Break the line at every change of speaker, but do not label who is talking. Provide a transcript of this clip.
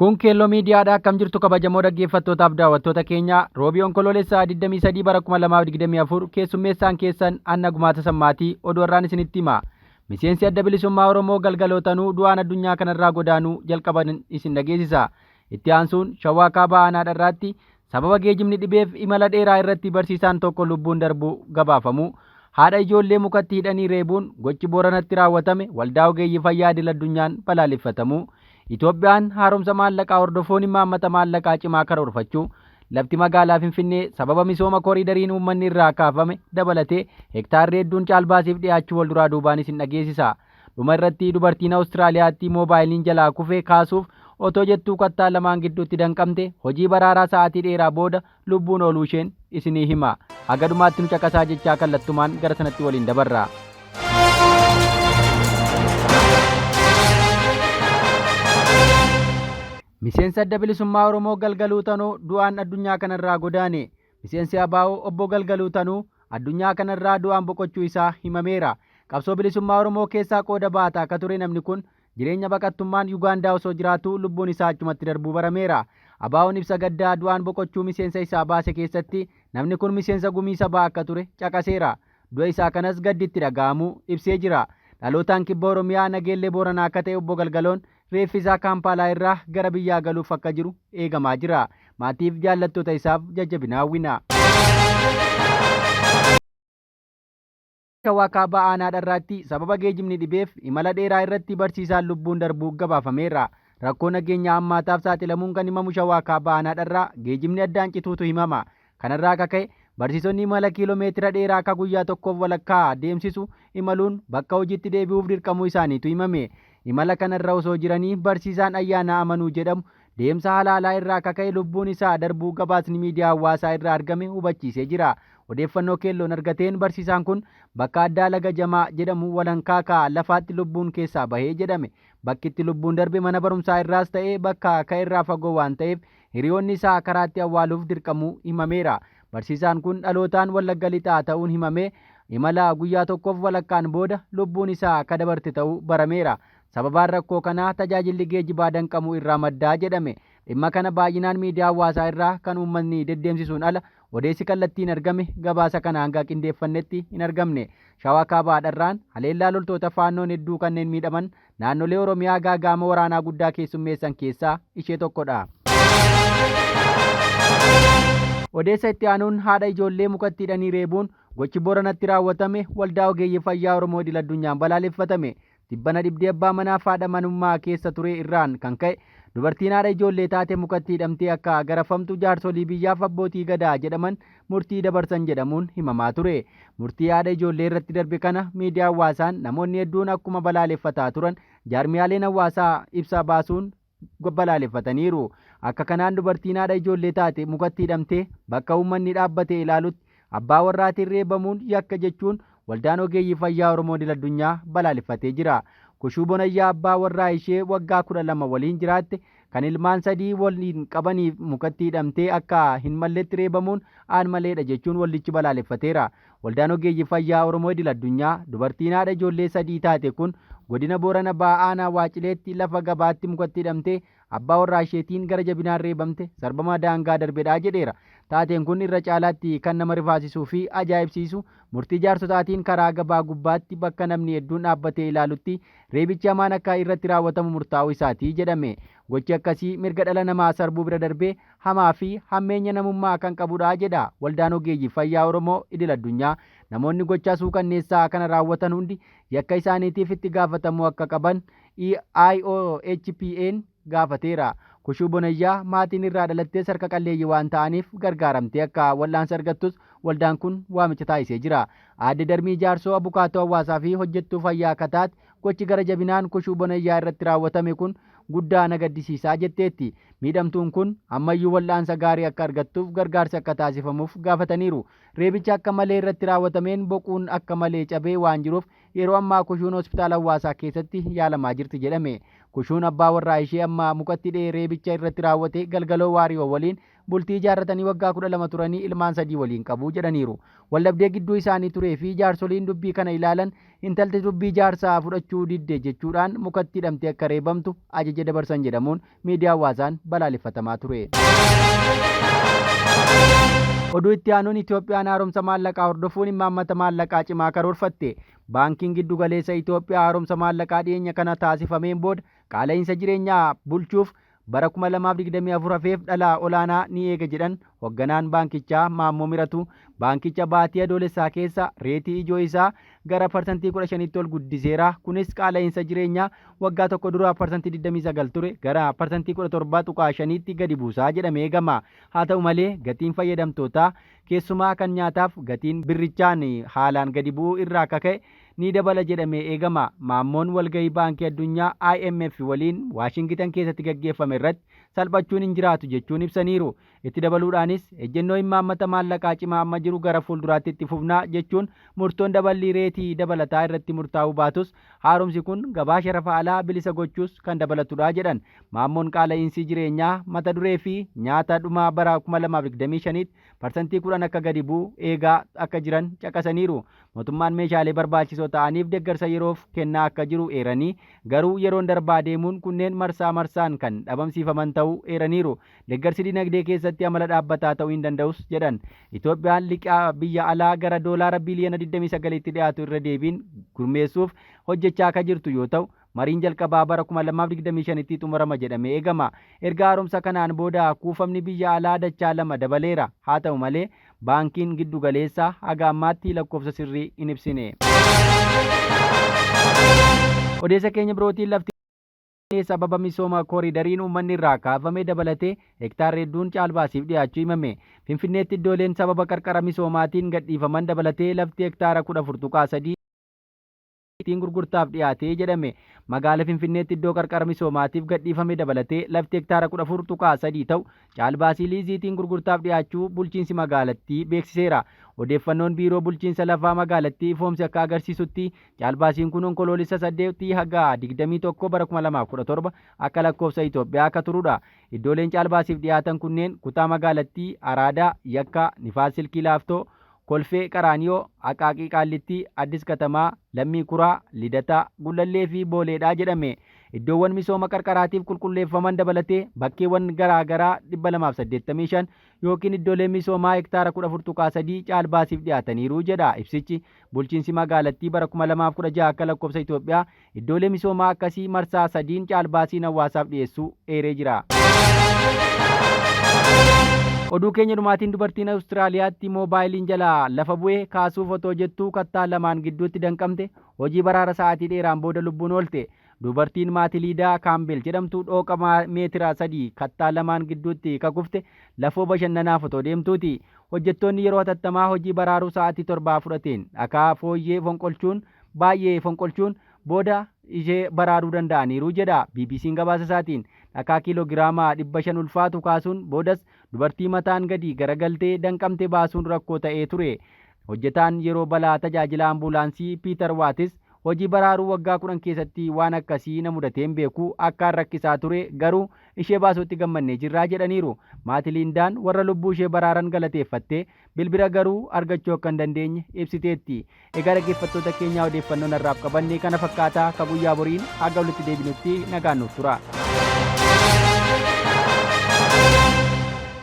Kun Keelloo Miidiyaadhaa. Akkam jirtu kabajamoo dhaggeeffattootaaf daawwattoota keenya. Roobii Onkoloolessaa 23 bara 2024 keessummeessaan keessan Anna Gumaata Sammaatii oduu har'aan isinitti hima. Miseensi Adda Bilisummaa Oromoo galgalootanuu du'aan addunyaa kanarraa godaanuu jalqaban isin dhageessisa. Itti aansuun Shawaa Kaabaa Aanaadharraatti sababa geejjibni dhibeef imala dheeraa irratti barsiisaan tokko lubbuun darbuu gabaafamu. Haadha ijoollee mukatti hidhanii reebuun gochi Booranatti raawwatame waldaa ogeeyyii fayyaa idil-addunyaan balaaleffatamu. Itoophiyaan haaromsa maallaqaa hordofuun imaammata maallaqaa cimaa karoorfachuu, lafti magaalaa Finfinnee sababa misooma koriidariin uummanni irraa kaafame dabalatee hektaarri hedduun caalbaasiif dhiyaachuu wal duraa duubaan isin dhageessisa. Dhuma irratti dubartiin Awustiraaliyaatti moobaayiliin jalaa kufee kaasuuf otoo jettuu kattaa lamaan gidduutti danqamte hojii baraaraa sa'aatii dheeraa booda lubbuun ooluu isheen isinii hima. Haga dhumaatti nu caqasaa jechaa kallattumaan gara sanatti waliin dabarra. Miseensa Adda Bilisummaa Oromoo Galgaluu Tanuu du'aan addunyaa kanarraa godaane. Miseensi ABO obbo Galgaluu Tanuu addunyaa kanarraa du'aan boqochuu isaa himameera. Qabsoo bilisummaa Oromoo keessaa qooda baataa akka ture namni kun jireenya baqattummaan Yuugaandaa osoo jiraatu lubbuun isaa achumatti darbuu barameera. ABO'n ibsa gaddaa du'aan boqochuu miseensa isaa baase keessatti namni kun miseensa gumii sabaa akka ture caqaseera. Du'a isaa kanas gadditti dhaga'amuu ibsee jira. Dhalootaan kibba Oromiyaa Nageellee Booranaa akka ta'e obbo Galgaloon reeffi isaa Kaampaalaa irraa gara biyyaa galuuf akka jiru eegamaa jira. Maatiif jaallattoota isaaf jajjabina hawwina. Shawaa Kaabaa Aanaadharraatti sababa geejjibni dhibeef imala dheeraa irratti barsiisaan lubbuun darbuu gabaafameera. Rakkoo nageenyaa hammaataaf saaxilamuun kan himamu Shawaa Kaabaa Aanaadharraa geejjibni addaan cituutu himama. Kanarraa akka ka'e barsiisonni imala kiiloomeetira dheeraa akka guyyaa tokkoof walakkaa deemsisu imaluun bakka hojiitti deebi'uuf dirqamuu isaaniitu himame. Imala kanarra osoo jiranii barsiisaan Ayyaanaa Amanuu jedhamu deemsa halaalaa irraa akka ka'e lubbuun isaa darbuu gabaasni miidiyaa hawaasaa irraa argame hubachiisee jira. Odeeffannoo keelloon argateen barsiisaan kun bakka addaa Laga Jamaa jedhamu walankaa lafaatti lubbuun keessaa bahee jedhame. Bakki itti lubbuun darbe mana barumsaa irraas ta'ee bakka ka'irraa fagoo waan ta'eef hiriyoonni isaa karaatti awwaaluuf dirqamuu himameera. Barsiisaan kun dhalootaan Wallagga Lixaa ta'uun himamee imala guyyaa tokkoof walakkaan booda lubbuun isaa akka dabarte ta'uu barameera. Sababaan rakkoo kanaa tajaajilli geejjibaa danqamuu irraa maddaa jedhame. Dhimma kana baay'inaan miidiyaa hawaasaa irraa kan uummanni deddeemsisuun ala odeessi kallattiin argame gabaasa kana hanga qindeeffannetti hin argamne. Shawaa Kaabaadharraan haleellaa loltoota faannoon hedduu kanneen miidhaman naannolee Oromiyaa gaagaama waraanaa guddaa keessummeessan keessaa ishee tokkodha. Odeessa itti aanuun haadha ijoollee mukatti hidhanii reebuun gochi Booranatti raawwatame waldaa ogeeyyii fayyaa Oromoo idil-addunyaan balaaleffatame. Tibbana dhibdee abbaa manaaf haadha manummaa keessa ture irraan kan ka'e dubartiin haadha ijoollee taate mukatti hidhamtee akka garafamtu jaarsolii biyyaaf abbootii gadaa jedhaman murtii dabarsan jedhamuun himamaa ture. Murtii haadha ijoollee irratti darbe kana miidiyaa hawaasaan namoonni hedduun akkuma balaaleffataa turan jaarmiyaaleen hawaasaa ibsa baasuun balaaleffataniiru. Akka kanaan dubartiin haadha ijoollee taate mukatti hidhamtee bakka uummanni dhaabbatee ilaalutti abbaa warraatiin reebamuun yakka jechuun waldaan ogeeyyii fayyaa Oromoo idil-addunyaa balaaleffatee jira. Kushuu Bonayyaa abbaa warraa ishee waggaa 12 waliin jiraatte kan ilmaan 3 waliin qabaniif mukatti hidhamtee akka hin malletti reebamuun aan maleedha jechuun waldichi balaaleffateera. Waldaan ogeeyyii fayyaa Oromoo idil-addunyaa dubartiin haadha ijoollee 3 taate kun godina Boorana Ba'aa Aanaa Waacileetti lafa gabaatti mukatti hidhamtee abbaa warraa isheetiin gara jabinaan reebamte sarbama daangaa darbedhaa jedheera. Taateen kun irra caalaatti kan nama rifaasisuu fi ajaa'ibsiisu murtii jaarsotaatiin karaa gabaa gubbaatti bakka namni hedduun dhaabbatee ilaalutti reebichi hamaan akka irratti raawwatamu murtaa'uu isaatii jedhame. Gochi akkasii mirga dhala namaa sarbuu bira darbee hamaa fi hammeenya namummaa kan qabudha jedha waldaan ogeeyyii fayyaa Oromoo idil-addunyaa. Namoonni gochaa suukanneessaa kana raawwatan hundi yakka isaaniitiif itti gaafatamuu akka qaban IOHPN gaafateera. Kushuu Bonayyaa maatiin irraa dhalattee harka qalleeyyii waan ta'aniif gargaaramtee akka wal'aansa argattus waldaan kun waamicha taasisee jira. Aadde Darmii Jaarsoo abukaatoo hawaasaa fi hojjettuu fayyaa akka taate gochi gara jabinaan Kushuu Bonayyaa irratti raawwatame kun guddaa na gaddisiisaa jetteetti. Miidhamtuun kun ammayyuu wal'aansa gaarii akka argattuuf gargaarsi akka taasifamuuf gaafataniiru. Reebicha akka malee irratti raawwatameen boquun akka malee cabee waan jiruuf yeroo ammaa kushuun hospitaala hawaasaa keessatti yaalamaa jirti jedhame. Kushuun abbaa warraa ishee amma mukatti dheeree bicha irratti raawwate galgaloo waariyoo waliin bultii ijaarratanii waggaa 12 turanii ilmaan 3 waliin qabu jedhaniiru. Waldhabdee gidduu isaanii turee fi jaarsoliin dubbii kana ilaalan intalti dubbii jaarsaa fudhachuu didde jechuudhaan mukatti hidhamtee akka reebamtu ajaja dabarsan jedhamuun miidiyaa hawaasaan balaaleffatamaa ture. Oduu itti aanuun Itoophiyaan haaromsa maallaqaa hordofuun imaammata maallaqaa cimaa karoorfatte. Baankiin giddu galeessa Itoophiyaa haaromsa maallaqaa dhiyeenya kana taasifameen booda qaala'insa jireenyaa bulchuuf bara 2024 hafeef dhalaa olaanaa ni eega jedhan hoogganaan baankichaa Maammoo Miratu. Baankicha baatii adoolessaa keessa reetii ijoo isaa gara parsantii 15tti ol guddiseera. Kunis qaala'insa jireenyaa waggaa tokko dura parsantii 29 ture gara parsantii 17.5tti gadi buusaa jedhamee eegama. Haa ta'u malee gatiin fayyadamtootaa keessumaa kan nyaataaf gatiin birrichaan haalaan gadi bu'uu irraa akka ka'e ni dabala jedhamee eegama. Maammoon walgahii baankii addunyaa IMF waliin Waashingitan keessatti gaggeeffame irratti salphachuun hin jiraatu jechuun ibsaniiru. Itti dabaluudhaanis ejjennoo imaammata maallaqaa cimaa amma jiru gara fuulduraatti itti fufnaa jechuun murtoon daballii reetii dabalataa irratti murtaa'uu baatus haaromsi kun gabaa sharafa alaa bilisa gochuus kan dabalatudha jedhan. Maammoon qaala'insi jireenyaa mata duree fi nyaata dhumaa bara 2025tti parsantii 10 akka gadi bu'u eegaa akka jiran caqasaniiru. Mootummaan meeshaalee barbaachisoo ta'aniif deeggarsa yeroof kennaa akka jiru eeranii garuu yeroon darbaa deemuun kunneen marsaa marsaan kan dhabamsiifaman ta'uu eeraniiru. Deeggarsi dinagdee keessatti amala dhaabbataa ta'uu hin danda'us jedhan. Itoophiyaan liqaa biyya alaa gara doolaara biliyoona 29tti dhiyaatu irra deebiin gurmeessuuf hojjechaa akka jirtu yoo ta'u mariin jalqabaa bara 2025tti xumurama jedhamee eegama. Erga haaromsa kanaan booda kuufamni biyya alaa dachaa 2 dabaleera. Haa ta'u malee baankiin giddu galeessaa haga ammaatti lakkoofsa sirrii hin ibsine. Odeessa keenya birootiin lafti sababa misooma kooriidariin uummanni irraa kaafame dabalatee hektaarri hedduun caalbaasiif dhiyaachuu himame. Finfinneetti iddooleen sababa qarqara misoomaatiin gadhiifaman dabalatee lafti hektaara 14.3 gurgurtaaf dhiyaatee jedhame. Magaala Finfinneetti iddoo qarqara misoomaatiif gadhiifame dabalatee lafti hektaara 14.3 ta'u caalbaasii liiziitiin gurgurtaaf dhiyaachuu bulchiinsi magaalattii beeksiseera. Odeeffannoon biiroo bulchiinsa lafaa magaalattii ifoomse akka agarsiisutti caalbaasiin kun onkoloolessa 8 haga 21 bara 2017 akka lakkoofsa Itoophiyaa akka turudha. Iddooleen caalbaasiif dhiyaatan kunneen kutaa magaalattii Araadaa, Yakka, Nifaas Silkii Laaftoo, Kolfee Qaraaniyoo, Aqaaqii Qaallittii, Addis Katamaa, Lammii Kuraa, Lidataa, Gullallee fi Booleedhaa jedhame. Iddoowwan misooma qarqaraatiif qulqulleeffaman dabalatee bakkeewwan garaagaraa 285 yookiin iddooleen misoomaa hektaara 14.3 caalbaasiif dhiyaataniiru jedha ibsichi. Bulchiinsi magaalattii bara 2016 akka lakkoofsa Itoophiyaa iddoolee misoomaa akkasii marsaa 3 caalbaasiin hawaasaaf dhiyeessuu eeree jira. Oduu keenya dhumaatiin dubartiin Awustiraaliyaatti moobaayiliin jalaa lafa bu'ee kaasuuf otoo jettuu kattaa lamaan gidduutti danqamte hojii baraara sa'aatii dheeraan booda lubbuun oolte. Dubartiin Maatiliidaa Kaambel jedhamtu dhooqa meetira 3 kattaa lamaan gidduutti kakufte lafoo bashannanaaf otoo deemtuuti. Hojjettoonni yeroo hatattamaa hojii baraaruu sa'aatii 7 fudhateen dhakaa fooyyee baay'ee fonqolchuun booda ishee baraaruu danda'aniiru jedha BBC'n gabaasa isaatiin. Dhakaa kiiloogiraama 500 ulfaatu kaasuun boodas dubartii mataan gadi garagaltee danqamte baasuun rakkoo ta'ee ture. Hojjetaan yeroo balaa tajaajila ambulaansii Piiter Waatis hojii baraaruu waggaa 10 keessatti waan akkasii na mudateen beeku akkaan rakkisaa ture garuu ishee baasuutti gammannee jirraa jedhaniiru. Maatiliindaan warra lubbuu ishee baraaran galateeffattee bilbila garuu argachuu akka hin dandeenye ibsiteetti. Egaa dhaggeeffattoota keenyaa odeeffannoon har'aaf qabannee kana fakkaataa ka guyyaa boriin haga walitti deebinutti nagaan nuuf tura.